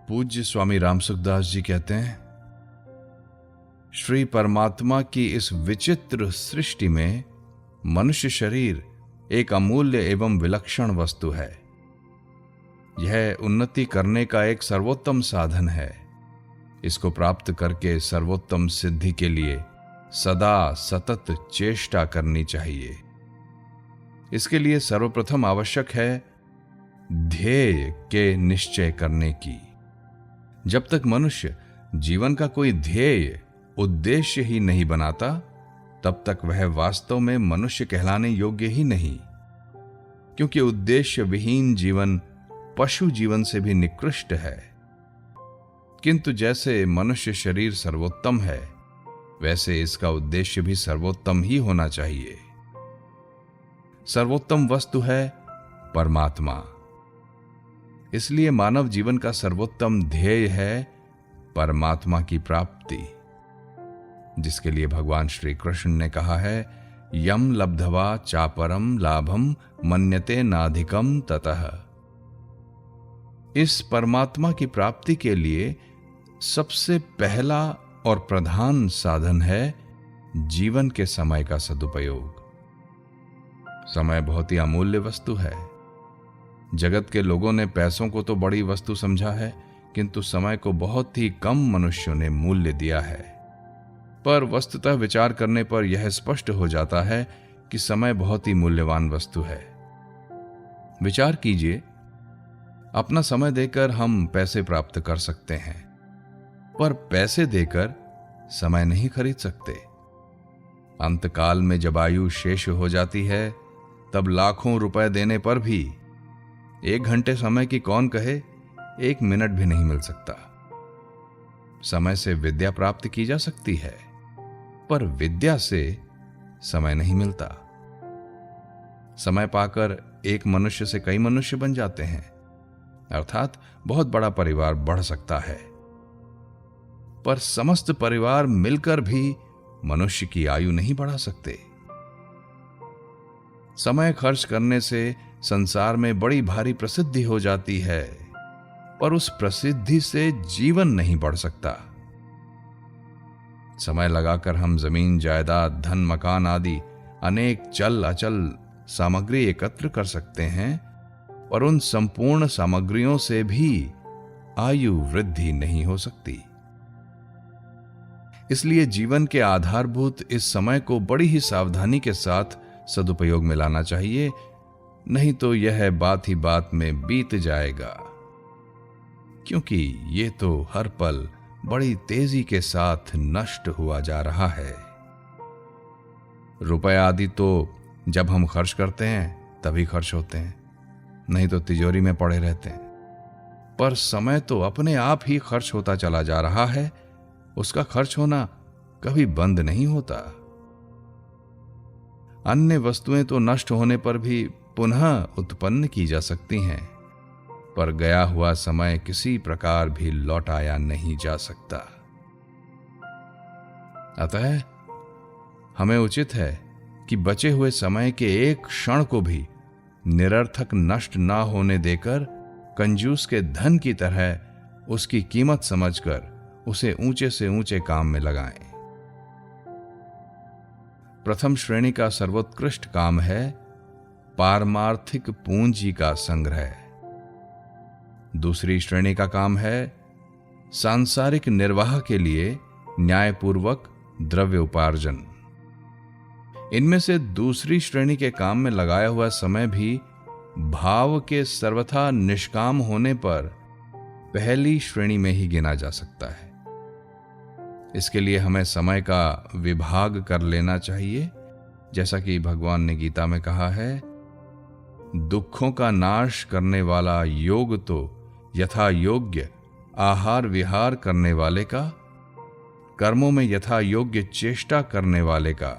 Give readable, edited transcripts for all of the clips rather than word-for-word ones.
पूज्य स्वामी राम सुखदास जी कहते हैं, श्री परमात्मा की इस विचित्र सृष्टि में मनुष्य शरीर एक अमूल्य एवं विलक्षण वस्तु है। यह उन्नति करने का एक सर्वोत्तम साधन है। इसको प्राप्त करके सर्वोत्तम सिद्धि के लिए सदा सतत चेष्टा करनी चाहिए। इसके लिए सर्वप्रथम आवश्यक है ध्येय के निश्चय करने की। जब तक मनुष्य जीवन का कोई ध्येय उद्देश्य ही नहीं बनाता, तब तक वह वास्तव में मनुष्य कहलाने योग्य ही नहीं, क्योंकि उद्देश्य विहीन जीवन पशु जीवन से भी निकृष्ट है। किंतु जैसे मनुष्य शरीर सर्वोत्तम है, वैसे इसका उद्देश्य भी सर्वोत्तम ही होना चाहिए। सर्वोत्तम वस्तु है परमात्मा। इसलिए मानव जीवन का सर्वोत्तम ध्येय है परमात्मा की प्राप्ति, जिसके लिए भगवान श्री कृष्ण ने कहा है, यम लब्धवा चापरम लाभम मन्यते नाधिकम ततः। इस परमात्मा की प्राप्ति के लिए सबसे पहला और प्रधान साधन है जीवन के समय का सदुपयोग। समय बहुत ही अमूल्य वस्तु है। जगत के लोगों ने पैसों को तो बड़ी वस्तु समझा है, किंतु समय को बहुत ही कम मनुष्यों ने मूल्य दिया है। पर वस्तुतः विचार करने पर यह स्पष्ट हो जाता है कि समय बहुत ही मूल्यवान वस्तु है। विचार कीजिए, अपना समय देकर हम पैसे प्राप्त कर सकते हैं, पर पैसे देकर समय नहीं खरीद सकते। अंतकाल में जब आयु शेष हो जाती है, तब लाखों रुपए देने पर भी 1 घंटे समय की कौन कहे, 1 मिनट भी नहीं मिल सकता। समय से विद्या प्राप्त की जा सकती है, पर विद्या से समय नहीं मिलता। समय पाकर एक मनुष्य से कई मनुष्य बन जाते हैं, अर्थात बहुत बड़ा परिवार बढ़ सकता है, पर समस्त परिवार मिलकर भी मनुष्य की आयु नहीं बढ़ा सकते। समय खर्च करने से संसार में बड़ी भारी प्रसिद्धि हो जाती है, पर उस प्रसिद्धि से जीवन नहीं बढ़ सकता। समय लगाकर हम जमीन जायदाद धन मकान आदि अनेक चल अचल सामग्री एकत्र कर सकते हैं, पर उन संपूर्ण सामग्रियों से भी आयु वृद्धि नहीं हो सकती। इसलिए जीवन के आधारभूत इस समय को बड़ी ही सावधानी के साथ सदुपयोग में लाना चाहिए, नहीं तो यह बात ही बात में बीत जाएगा, क्योंकि ये तो हर पल बड़ी तेजी के साथ नष्ट हुआ जा रहा है। रुपए आदि तो जब हम खर्च करते हैं तभी खर्च होते हैं, नहीं तो तिजोरी में पड़े रहते हैं। पर समय तो अपने आप ही खर्च होता चला जा रहा है, उसका खर्च होना कभी बंद नहीं होता। अन्य वस्तुएं तो नष्ट होने पर भी पुनः उत्पन्न की जा सकती हैं, पर गया हुआ समय किसी प्रकार भी लौटाया नहीं जा सकता। अतः हमें उचित है कि बचे हुए समय के एक क्षण को भी निरर्थक नष्ट ना होने देकर कंजूस के धन की तरह उसकी कीमत समझकर उसे ऊंचे से ऊंचे काम में लगाएं। प्रथम श्रेणी का सर्वोत्कृष्ट काम है पारमार्थिक पूंजी का संग्रह। दूसरी श्रेणी का काम है सांसारिक निर्वाह के लिए न्यायपूर्वक द्रव्य उपार्जन। इनमें से दूसरी श्रेणी के काम में लगाया हुआ समय भी भाव के सर्वथा निष्काम होने पर पहली श्रेणी में ही गिना जा सकता है। इसके लिए हमें समय का विभाग कर लेना चाहिए, जैसा कि भगवान ने गीता में कहा है, दुखों का नाश करने वाला योग तो यथा योग्य आहार विहार करने वाले का, कर्मों में यथा योग्य चेष्टा करने वाले का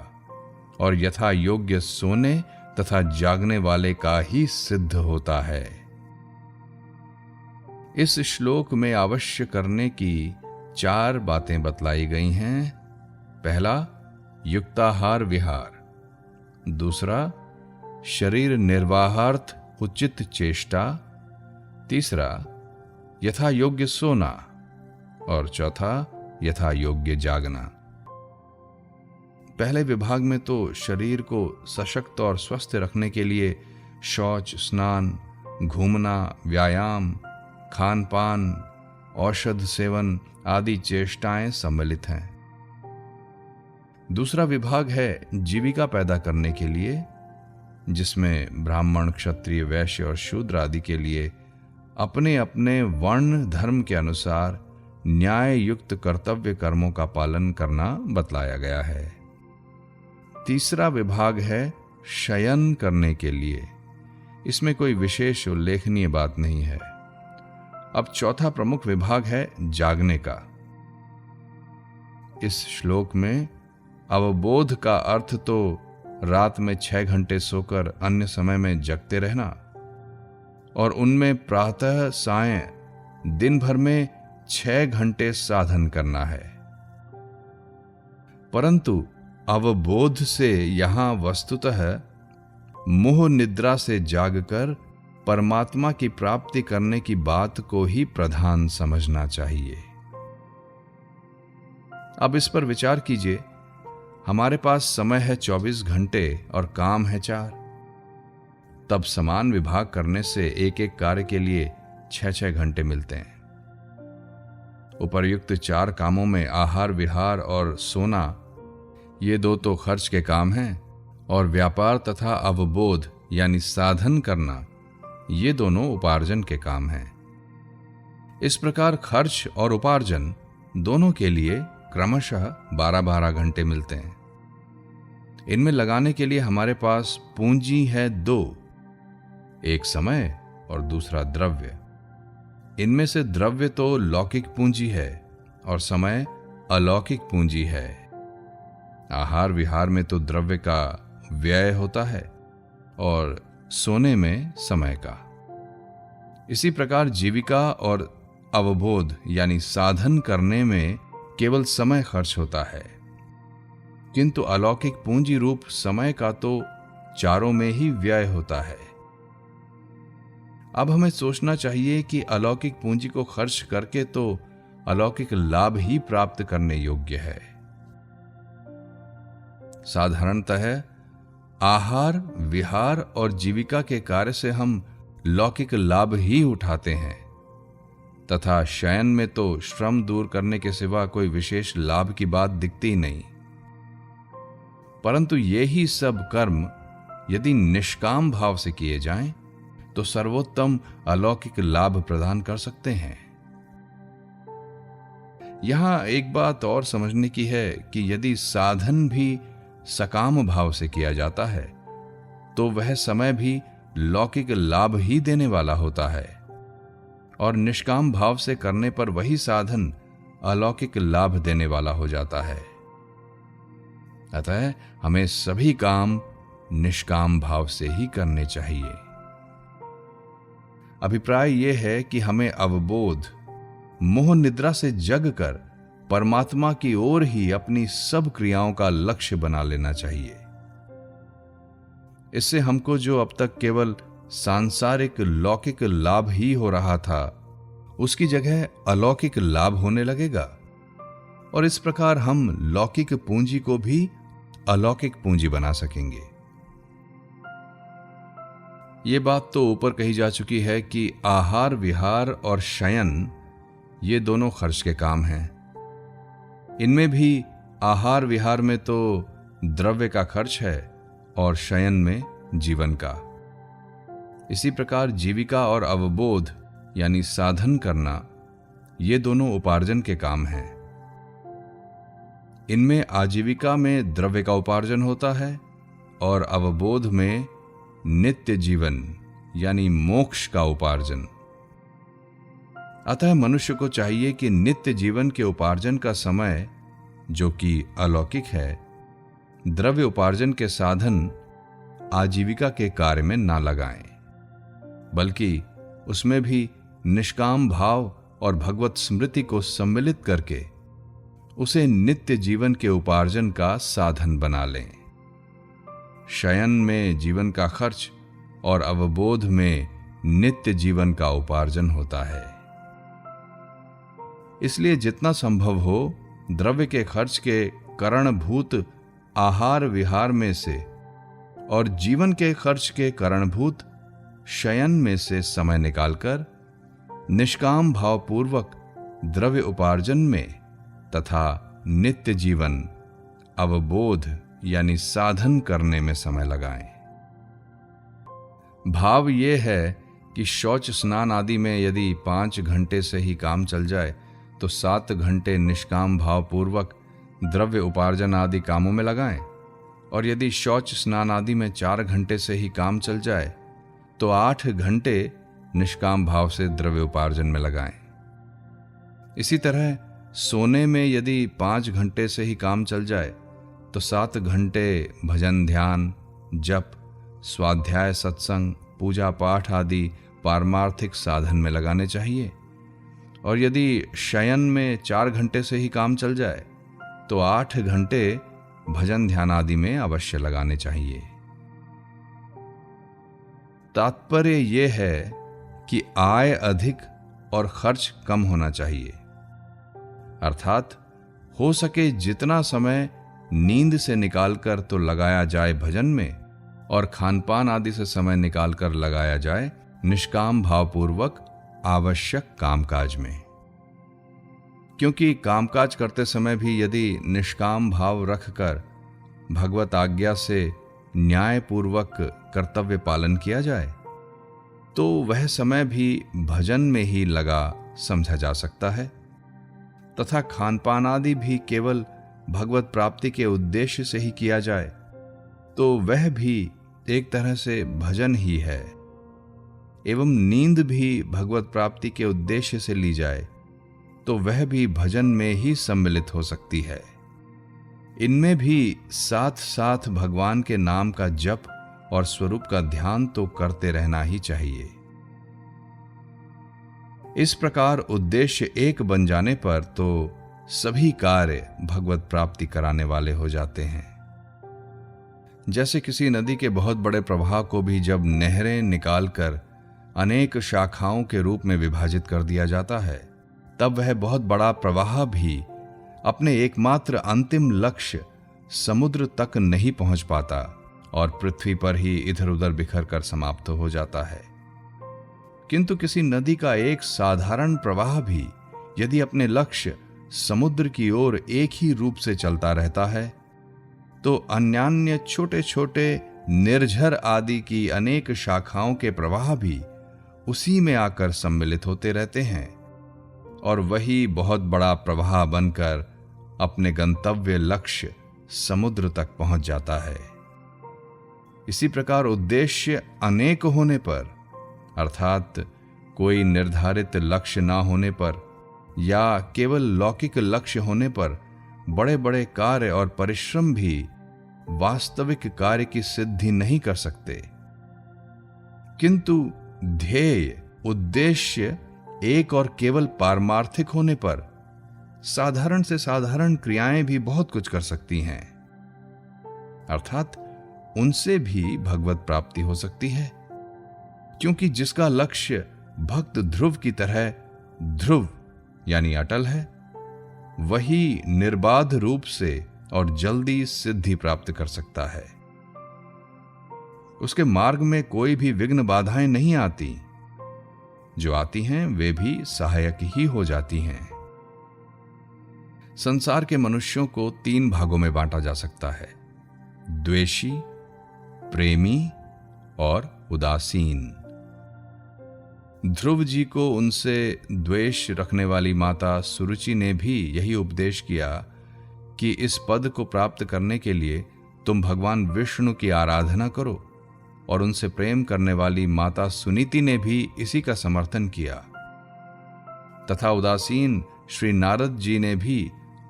और यथा योग्य सोने तथा जागने वाले का ही सिद्ध होता है। इस श्लोक में अवश्य करने की 4 बातें बतलाई गई हैं। पहला, युक्ताहार विहार। दूसरा, शरीर निर्वाहार्थ उचित चेष्टा। तीसरा, यथा योग्य सोना, और चौथा यथा योग्य जागना। पहले विभाग में तो शरीर को सशक्त और स्वस्थ रखने के लिए शौच, स्नान, घूमना, व्यायाम, खान पान, औषध सेवन आदि चेष्टाएं सम्मिलित हैं। दूसरा विभाग है जीविका पैदा करने के लिए, जिसमें ब्राह्मण, क्षत्रिय, वैश्य और शूद्र आदि के लिए अपने अपने वर्ण धर्म के अनुसार न्याय युक्त कर्तव्य कर्मों का पालन करना बतलाया गया है। तीसरा विभाग है शयन करने के लिए। इसमें कोई विशेष उल्लेखनीय बात नहीं है। अब चौथा प्रमुख विभाग है जागने का। इस श्लोक में अवबोध का अर्थ तो रात में 6 घंटे सोकर अन्य समय में जगते रहना, और उनमें प्रातः सायं दिन भर में 6 घंटे साधन करना है। परंतु अवबोध से यहां वस्तुतः मोह निद्रा से जागकर परमात्मा की प्राप्ति करने की बात को ही प्रधान समझना चाहिए। अब इस पर विचार कीजिए। हमारे पास समय है 24 घंटे और काम है 4। तब समान विभाग करने से एक एक कार्य के लिए 6-6 घंटे मिलते हैं। उपर्युक्त 4 कामों में आहार, विहार और सोना, ये 2 तो खर्च के काम हैं, और व्यापार तथा अवबोध यानी साधन करना, ये दोनों उपार्जन के काम हैं। इस प्रकार खर्च और उपार्जन दोनों के लिए क्रमशः 12-12 घंटे मिलते हैं। इनमें लगाने के लिए हमारे पास पूंजी है 2, एक समय और दूसरा द्रव्य। इनमें से द्रव्य तो लौकिक पूंजी है और समय अलौकिक पूंजी है। आहार विहार में तो द्रव्य का व्यय होता है और सोने में समय का। इसी प्रकार जीविका और अवबोध यानी साधन करने में केवल समय खर्च होता है, किंतु अलौकिक पूंजी रूप समय का तो चारों में ही व्यय होता है। अब हमें सोचना चाहिए कि अलौकिक पूंजी को खर्च करके तो अलौकिक लाभ ही प्राप्त करने योग्य है। साधारणतः आहार, विहार और जीविका के कार्य से हम लौकिक लाभ ही उठाते हैं, तथा शयन में तो श्रम दूर करने के सिवा कोई विशेष लाभ की बात दिखती ही नहीं। परंतु ये ही सब कर्म यदि निष्काम भाव से किए जाएं, तो सर्वोत्तम अलौकिक लाभ प्रदान कर सकते हैं। यहां एक बात और समझने की है कि यदि साधन भी सकाम भाव से किया जाता है, तो वह समय भी लौकिक लाभ ही देने वाला होता है, और निष्काम भाव से करने पर वही साधन अलौकिक लाभ देने वाला हो जाता है। अतः हमें सभी काम निष्काम भाव से ही करने चाहिए। अभिप्राय यह है कि हमें अवबोध, मोह निद्रा से जगकर परमात्मा की ओर ही अपनी सब क्रियाओं का लक्ष्य बना लेना चाहिए। इससे हमको जो अब तक केवल सांसारिक लौकिक लाभ ही हो रहा था, उसकी जगह अलौकिक लाभ होने लगेगा, और इस प्रकार हम लौकिक पूंजी को भी अलौकिक पूंजी बना सकेंगे। ये बात तो ऊपर कही जा चुकी है कि आहार, विहार और शयन ये दोनों खर्च के काम हैं। इनमें भी आहार विहार में तो द्रव्य का खर्च है और शयन में जीवन का। इसी प्रकार जीविका और अवबोध यानी साधन करना, ये दोनों उपार्जन के काम हैं। इनमें आजीविका में द्रव्य का उपार्जन होता है और अवबोध में नित्य जीवन यानी मोक्ष का उपार्जन। अतः मनुष्य को चाहिए कि नित्य जीवन के उपार्जन का समय, जो कि अलौकिक है, द्रव्य उपार्जन के साधन आजीविका के कार्य में ना लगाएं, बल्कि उसमें भी निष्काम भाव और भगवत स्मृति को सम्मिलित करके उसे नित्य जीवन के उपार्जन का साधन बना लें। शयन में जीवन का खर्च और अवबोध में नित्य जीवन का उपार्जन होता है। इसलिए जितना संभव हो द्रव्य के खर्च के करणभूत आहार विहार में से और जीवन के खर्च के करणभूत शयन में से समय निकालकर निष्काम भावपूर्वक द्रव्य उपार्जन में तथा नित्य जीवन अवबोध यानी साधन करने में समय लगाएं। भाव ये है कि शौच स्नान आदि में यदि 5 घंटे से ही काम चल जाए तो 7 घंटे निष्काम भावपूर्वक द्रव्य उपार्जन आदि कामों में लगाएं, और यदि शौच स्नान आदि में 4 घंटे से ही काम चल जाए तो 8 घंटे निष्काम भाव से द्रव्य उपार्जन में लगाएं। इसी तरह सोने में यदि 5 घंटे से ही काम चल जाए तो 7 घंटे भजन ध्यान जप स्वाध्याय सत्संग पूजा पाठ आदि पारमार्थिक साधन में लगाने चाहिए, और यदि शयन में 4 घंटे से ही काम चल जाए तो 8 घंटे भजन ध्यान आदि में अवश्य लगाने चाहिए। तात्पर्य यह है कि आय अधिक और खर्च कम होना चाहिए, अर्थात हो सके जितना समय नींद से निकालकर तो लगाया जाए भजन में, और खानपान आदि से समय निकालकर लगाया जाए निष्काम भावपूर्वक आवश्यक कामकाज में। क्योंकि कामकाज करते समय भी यदि निष्काम भाव रखकर भगवत आज्ञा से न्यायपूर्वक कर्तव्य पालन किया जाए तो वह समय भी भजन में ही लगा समझा जा सकता है, तथा खानपान आदि भी केवल भगवत प्राप्ति के उद्देश्य से ही किया जाए तो वह भी एक तरह से भजन ही है, एवं नींद भी भगवत प्राप्ति के उद्देश्य से ली जाए तो वह भी भजन में ही सम्मिलित हो सकती है। इनमें भी साथ साथ भगवान के नाम का जप और स्वरूप का ध्यान तो करते रहना ही चाहिए। इस प्रकार उद्देश्य एक बन जाने पर तो सभी कार्य भगवत प्राप्ति कराने वाले हो जाते हैं। जैसे किसी नदी के बहुत बड़े प्रवाह को भी जब नहरें निकालकर अनेक शाखाओं के रूप में विभाजित कर दिया जाता है, तब वह बहुत बड़ा प्रवाह भी अपने एकमात्र अंतिम लक्ष्य समुद्र तक नहीं पहुंच पाता और पृथ्वी पर ही इधर उधर बिखर कर समाप्त हो जाता है। किंतु किसी नदी का एक साधारण प्रवाह भी यदि अपने लक्ष्य समुद्र की ओर एक ही रूप से चलता रहता है तो अन्यान्य छोटे छोटे निर्झर आदि की अनेक शाखाओं के प्रवाह भी उसी में आकर सम्मिलित होते रहते हैं, और वही बहुत बड़ा प्रवाह बनकर अपने गंतव्य लक्ष्य समुद्र तक पहुंच जाता है। इसी प्रकार उद्देश्य अनेक होने पर, अर्थात कोई निर्धारित लक्ष्य ना होने पर या केवल लौकिक लक्ष्य होने पर बड़े बड़े कार्य और परिश्रम भी वास्तविक कार्य की सिद्धि नहीं कर सकते। किंतु ध्येय उद्देश्य एक और केवल पारमार्थिक होने पर साधारण से साधारण क्रियाएं भी बहुत कुछ कर सकती हैं, अर्थात उनसे भी भगवत प्राप्ति हो सकती है। क्योंकि जिसका लक्ष्य भक्त ध्रुव की तरह ध्रुव यानी अटल है, वही निर्बाध रूप से और जल्दी सिद्धि प्राप्त कर सकता है। उसके मार्ग में कोई भी विघ्न बाधाएं नहीं आती, जो आती हैं वे भी सहायक ही हो जाती हैं। संसार के मनुष्यों को 3 भागों में बांटा जा सकता है: द्वेषी, प्रेमी और उदासीन। ध्रुव जी को उनसे द्वेष रखने वाली माता सुरुचि ने भी यही उपदेश किया कि इस पद को प्राप्त करने के लिए तुम भगवान विष्णु की आराधना करो, और उनसे प्रेम करने वाली माता सुनीति ने भी इसी का समर्थन किया। तथा उदासीन श्री नारद जी ने भी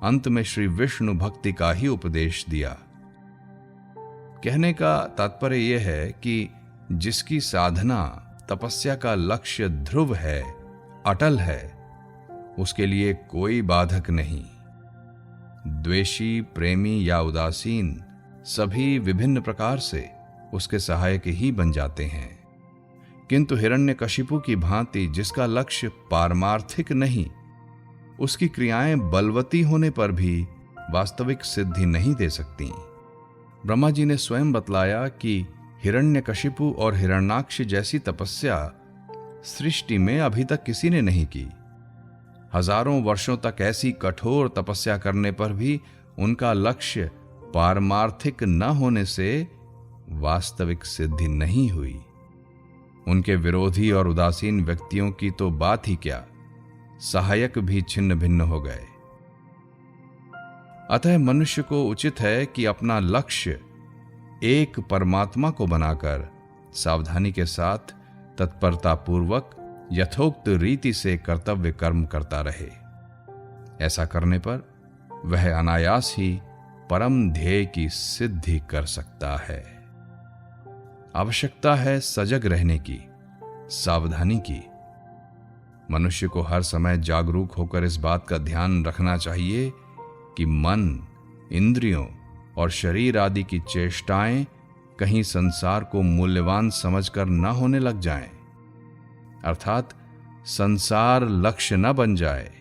अंत में श्री विष्णु भक्ति का ही उपदेश दिया। कहने का तात्पर्य यह है कि जिसकी साधना तपस्या का लक्ष्य ध्रुव है, अटल है, उसके लिए कोई बाधक नहीं। द्वेषी, प्रेमी या उदासीन सभी विभिन्न प्रकार से उसके सहायक ही बन जाते हैं। किंतु हिरण्यकशिपु की भांति जिसका लक्ष्य पारमार्थिक नहीं उसकी क्रियाएं बलवती होने पर भी वास्तविक सिद्धि नहीं दे सकती। ब्रह्मा जी ने स्वयं बतलाया कि हिरण्यकशिपु और हिरण्याक्ष जैसी तपस्या सृष्टि में अभी तक किसी ने नहीं की। हजारों वर्षों तक ऐसी कठोर तपस्या करने पर भी उनका लक्ष्य पारमार्थिक न होने से वास्तविक सिद्धि नहीं हुई। उनके विरोधी और उदासीन व्यक्तियों की तो बात ही क्या, सहायक भी छिन्न भिन्न हो गए। अतः मनुष्य को उचित है कि अपना लक्ष्य एक परमात्मा को बनाकर सावधानी के साथ तत्परतापूर्वक यथोक्त रीति से कर्तव्य कर्म करता रहे। ऐसा करने पर वह अनायास ही परम ध्येय की सिद्धि कर सकता है। आवश्यकता है सजग रहने की, सावधानी की। मनुष्य को हर समय जागरूक होकर इस बात का ध्यान रखना चाहिए कि मन, इंद्रियों और शरीर आदि की चेष्टाएं कहीं संसार को मूल्यवान समझकर न होने लग जाएं, अर्थात संसार लक्ष्य न बन जाए।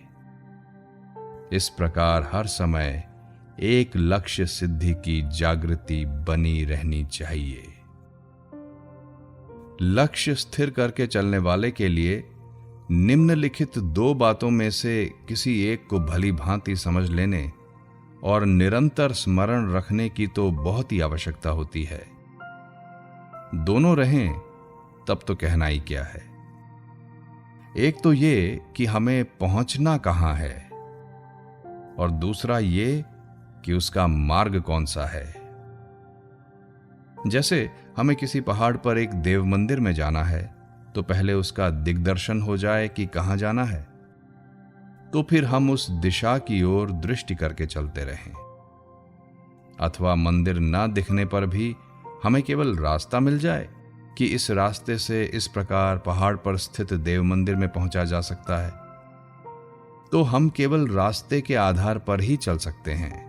इस प्रकार हर समय एक लक्ष्य सिद्धि की जागृति बनी रहनी चाहिए। लक्ष्य स्थिर करके चलने वाले के लिए निम्नलिखित 2 बातों में से किसी एक को भली भांति समझ लेने और निरंतर स्मरण रखने की तो बहुत ही आवश्यकता होती है। दोनों रहें तब तो कहना ही क्या है। एक तो ये कि हमें पहुंचना कहां है, और दूसरा ये कि उसका मार्ग कौन सा है। जैसे हमें किसी पहाड़ पर एक देव मंदिर में जाना है तो पहले उसका दिग्दर्शन हो जाए कि कहां जाना है, तो फिर हम उस दिशा की ओर दृष्टि करके चलते रहें। अथवा मंदिर ना दिखने पर भी हमें केवल रास्ता मिल जाए कि इस रास्ते से इस प्रकार पहाड़ पर स्थित देव मंदिर में पहुंचा जा सकता है, तो हम केवल रास्ते के आधार पर ही चल सकते हैं।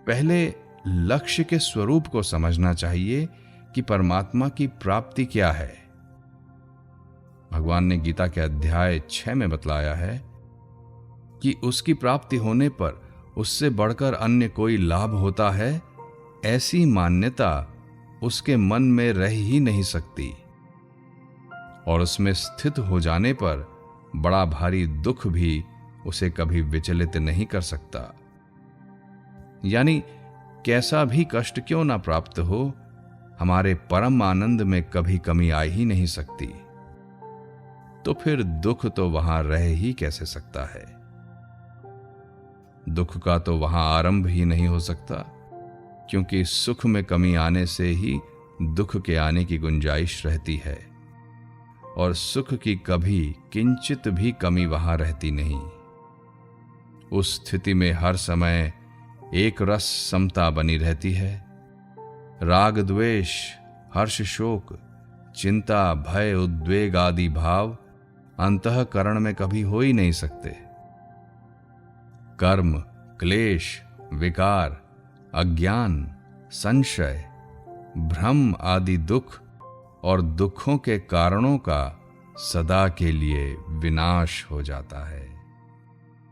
पहले लक्ष्य के स्वरूप को समझना चाहिए कि परमात्मा की प्राप्ति क्या है। भगवान ने गीता के अध्याय 6 में बतलाया है कि उसकी प्राप्ति होने पर उससे बढ़कर अन्य कोई लाभ होता है, ऐसी मान्यता उसके मन में रह ही नहीं सकती, और उसमें स्थित हो जाने पर बड़ा भारी दुख भी उसे कभी विचलित नहीं कर सकता। यानी कैसा भी कष्ट क्यों ना प्राप्त हो, हमारे परम आनंद में कभी कमी आ ही नहीं सकती। तो फिर दुख तो वहां रह ही कैसे सकता है। दुख का तो वहां आरंभ ही नहीं हो सकता, क्योंकि सुख में कमी आने से ही दुख के आने की गुंजाइश रहती है, और सुख की कभी किंचित भी कमी वहां रहती नहीं। उस स्थिति में हर समय एक रस समता बनी रहती है। राग द्वेष, हर्ष शोक, चिंता भय उद्वेग आदि भाव अंतःकरण में कभी हो ही नहीं सकते। कर्म, क्लेश, विकार, अज्ञान, संशय, भ्रम आदि दुख और दुखों के कारणों का सदा के लिए विनाश हो जाता है।